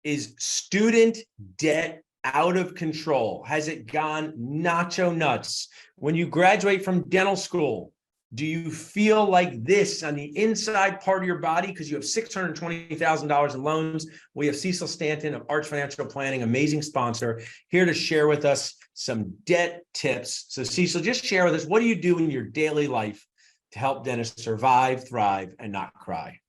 Is student debt out of control? Has it gone nacho nuts? When you graduate from dental school, do you feel like this on the inside part of your body because you have $620,000 in loans? We have Cecil Staton of Arch Financial Planning, amazing sponsor, here to share with us some debt tips. So Cecil, just share with us, what do you do in your daily life to help dentists survive, thrive, and not cry?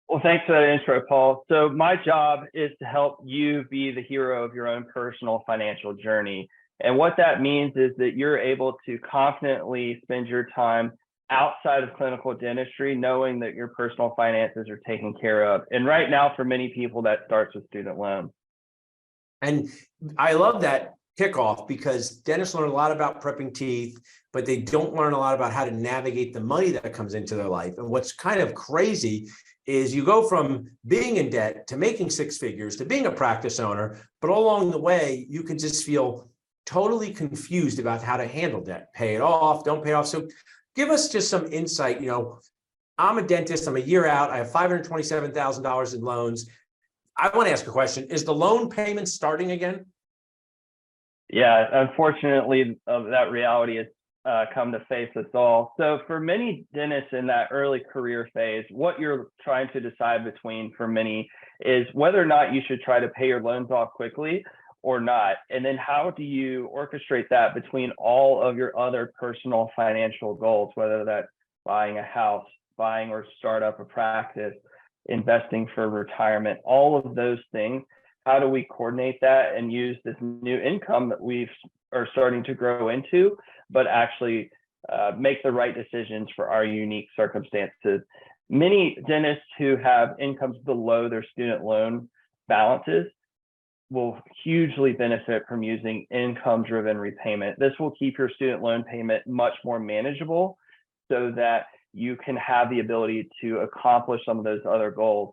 Well, thanks for that intro, Paul. So my job is to help you be the hero of your own personal financial journey. And what that means is that you're able to confidently spend your time outside of clinical dentistry, knowing that your personal finances are taken care of. And right now, for many people, that starts with student loans. And I love that kickoff because dentists learn a lot about prepping teeth, but they don't learn a lot about how to navigate the money that comes into their life. And what's kind of crazy is you go from being in debt to making six figures to being a practice owner, but all along the way, you can just feel totally confused about how to handle debt, pay it off, don't pay it off. So give us just some insight. You know, I'm a dentist, I'm a year out, I have $527,000 in loans. I want to ask a question. Is the loan payment starting again? Yeah, unfortunately, that reality has come to face us all. So for many dentists in that early career phase, what you're trying to decide between for many is whether or not you should try to pay your loans off quickly or not. And then how do you orchestrate that between all of your other personal financial goals, whether that's buying a house, buying or start up a practice, investing for retirement, all of those things. How do we coordinate that and use this new income that we are starting to grow into, but actually make the right decisions for our unique circumstances? Many dentists who have incomes below their student loan balances will hugely benefit from using income-driven repayment. This will keep your student loan payment much more manageable so that you can have the ability to accomplish some of those other goals.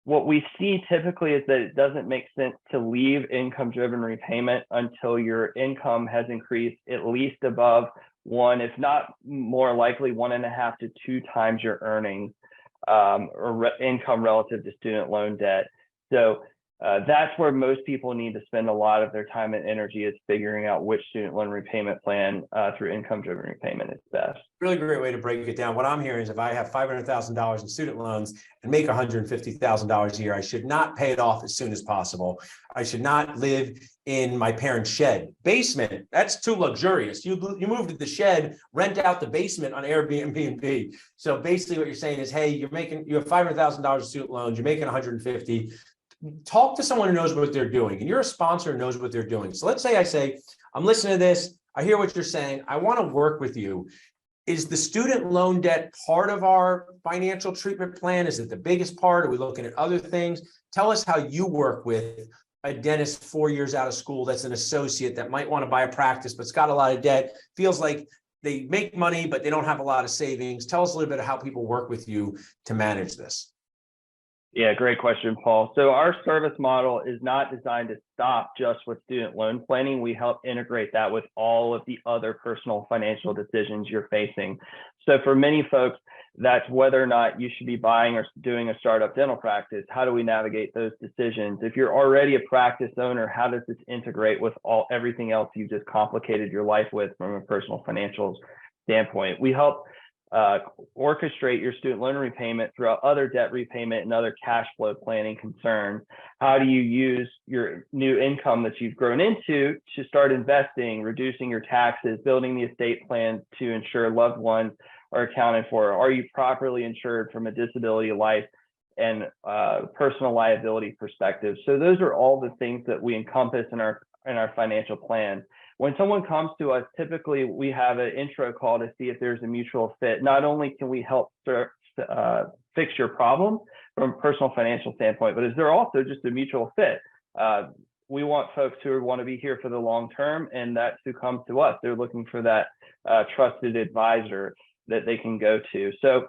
What we see typically is that it doesn't make sense to leave income-driven repayment until your income has increased at least above one, if not more likely 1.5 to 2 times your earnings or income relative to student loan debt. So that's where most people need to spend a lot of their time and energy, is figuring out which student loan repayment plan through income-driven repayment is best. Really great way to break it down. What I'm hearing is if I have $500,000 in student loans and make $150,000 a year, I should not pay it off as soon as possible. I should not live in my parents' shed. Basement, that's too luxurious. You move to the shed, rent out the basement on Airbnb. So basically what you're saying is, hey, you have $500,000 in student loans, you're making 150. Talk to someone who knows what they're doing, and you're a sponsor who knows what they're doing. So let's say I say, I'm listening to this, I hear what you're saying, I want to work with you. Is the student loan debt part of our financial treatment plan? Is it the biggest part? Are we looking at other things? Tell us how you work with a dentist 4 years out of school that's an associate that might want to buy a practice, but's got a lot of debt, feels like they make money, but they don't have a lot of savings. Tell us a little bit of how people work with you to manage this. Yeah, great question, Paul. So our service model is not designed to stop just with student loan planning. We help integrate that with all of the other personal financial decisions you're facing. So for many folks, that's whether or not you should be buying or doing a startup dental practice. How do we navigate those decisions? If you're already a practice owner, how does this integrate with everything else you've just complicated your life with from a personal financial standpoint? We help orchestrate your student loan repayment throughout other debt repayment and other cash flow planning concerns. How do you use your new income that you've grown into to start investing, reducing your taxes, building the estate plan to ensure loved ones are accounted for? Are you properly insured from a disability, life, and personal liability perspective? So those are all the things that we encompass in our financial plan. When someone comes to us, typically we have an intro call to see if there's a mutual fit. Not only can we help fix your problem from a personal financial standpoint, but is there also just a mutual fit? We want folks who want to be here for the long term, and that's who comes to us. They're looking for that trusted advisor that they can go to. So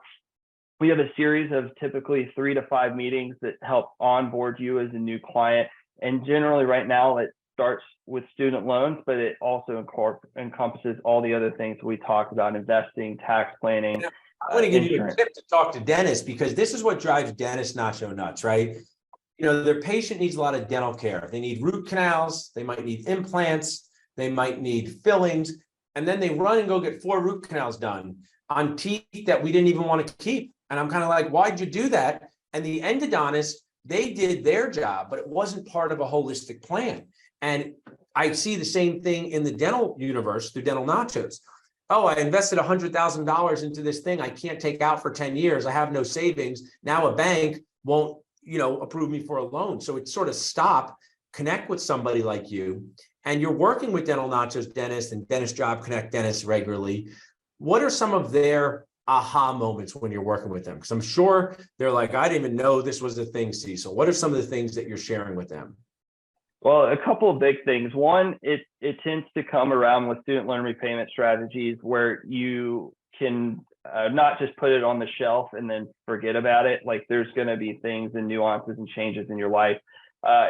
we have a series of typically 3 to 5 meetings that help onboard you as a new client. And generally right now it starts with student loans, but it also encompasses all the other things we talked about: investing, tax planning. I want to give you a tip to talk to dentists, because this is what drives dentists nacho nuts, right? Their patient needs a lot of dental care. They need root canals, they might need implants, they might need fillings, and then they run and go get 4 root canals done on teeth that we didn't even want to keep. And I'm kind of like, why'd you do that? And the endodontist, they did their job, but it wasn't part of a holistic plan. And I see the same thing in the dental universe through dental nachos. Oh, I invested $100,000 into this thing I can't take out for 10 years. I have no savings. Now a bank won't, approve me for a loan. So it's sort of stop, connect with somebody like you. And you're working with dental nachos dentists and Dentist Job Connect dentists regularly. What are some of their aha moments when you're working with them? Because I'm sure they're like, I didn't even know this was a thing, Cecil. What are some of the things that you're sharing with them? Well, a couple of big things. One, it tends to come around with student loan repayment strategies where you can not just put it on the shelf and then forget about it. Like there's going to be things and nuances and changes in your life.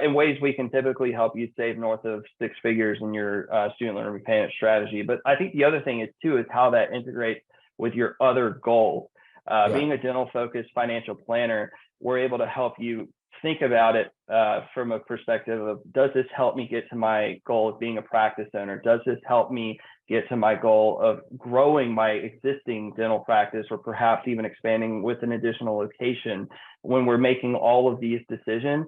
In ways we can typically help you save north of 6 figures in your student loan repayment strategy. But I think the other thing is how that integrates with your other goals. Being a dental focused financial planner, we're able to help you think about it from a perspective of, does this help me get to my goal of being a practice owner? Does this help me get to my goal of growing my existing dental practice, or perhaps even expanding with an additional location when we're making all of these decisions?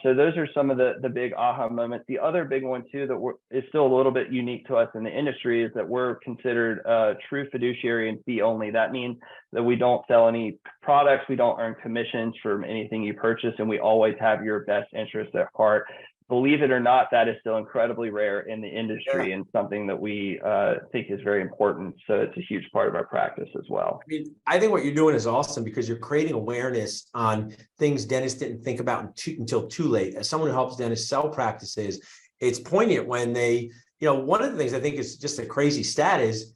So those are some of the big aha moments. The other big one too that is still a little bit unique to us in the industry is that we're considered a true fiduciary and fee only. That means that we don't sell any products, we don't earn commissions from anything you purchase, and we always have your best interest at heart. Believe it or not, that is still incredibly rare in the industry and something that we think is very important. So it's a huge part of our practice as well. I think what you're doing is awesome because you're creating awareness on things dentists didn't think about until too late. As someone who helps dentists sell practices, it's poignant when they, one of the things I think is just a crazy stat is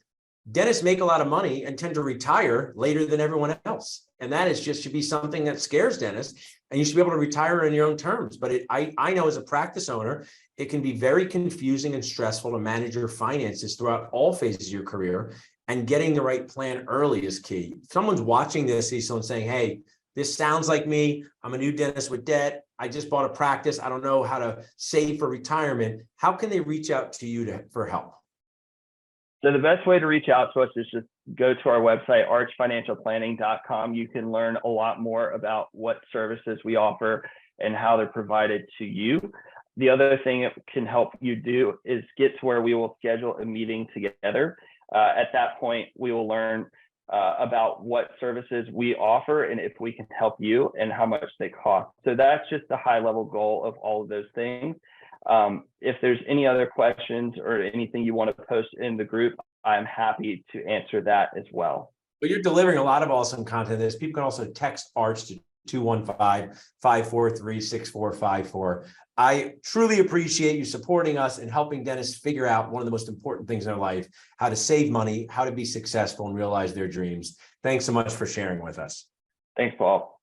dentists make a lot of money and tend to retire later than everyone else. And that is just should be something that scares dentists. And you should be able to retire on your own terms. But I know as a practice owner, it can be very confusing and stressful to manage your finances throughout all phases of your career. And getting the right plan early is key. If someone's watching this, Cecil, and saying, hey, this sounds like me. I'm a new dentist with debt. I just bought a practice. I don't know how to save for retirement. How can they reach out to you for help? So the best way to reach out to us is just go to our website, archfinancialplanning.com. You can learn a lot more about what services we offer and how they're provided to you. The other thing it can help you do is get to where we will schedule a meeting together. At that point, we will learn about what services we offer and if we can help you and how much they cost. So that's just the high level goal of all of those things. If there's any other questions or anything you want to post in the group, I'm happy to answer that as well. But you're delivering a lot of awesome content. This people can also text Arch to 215-543-6454. I truly appreciate you supporting us and helping dentists figure out one of the most important things in their life, how to save money, how to be successful and realize their dreams. Thanks so much for sharing with us. Thanks, Paul.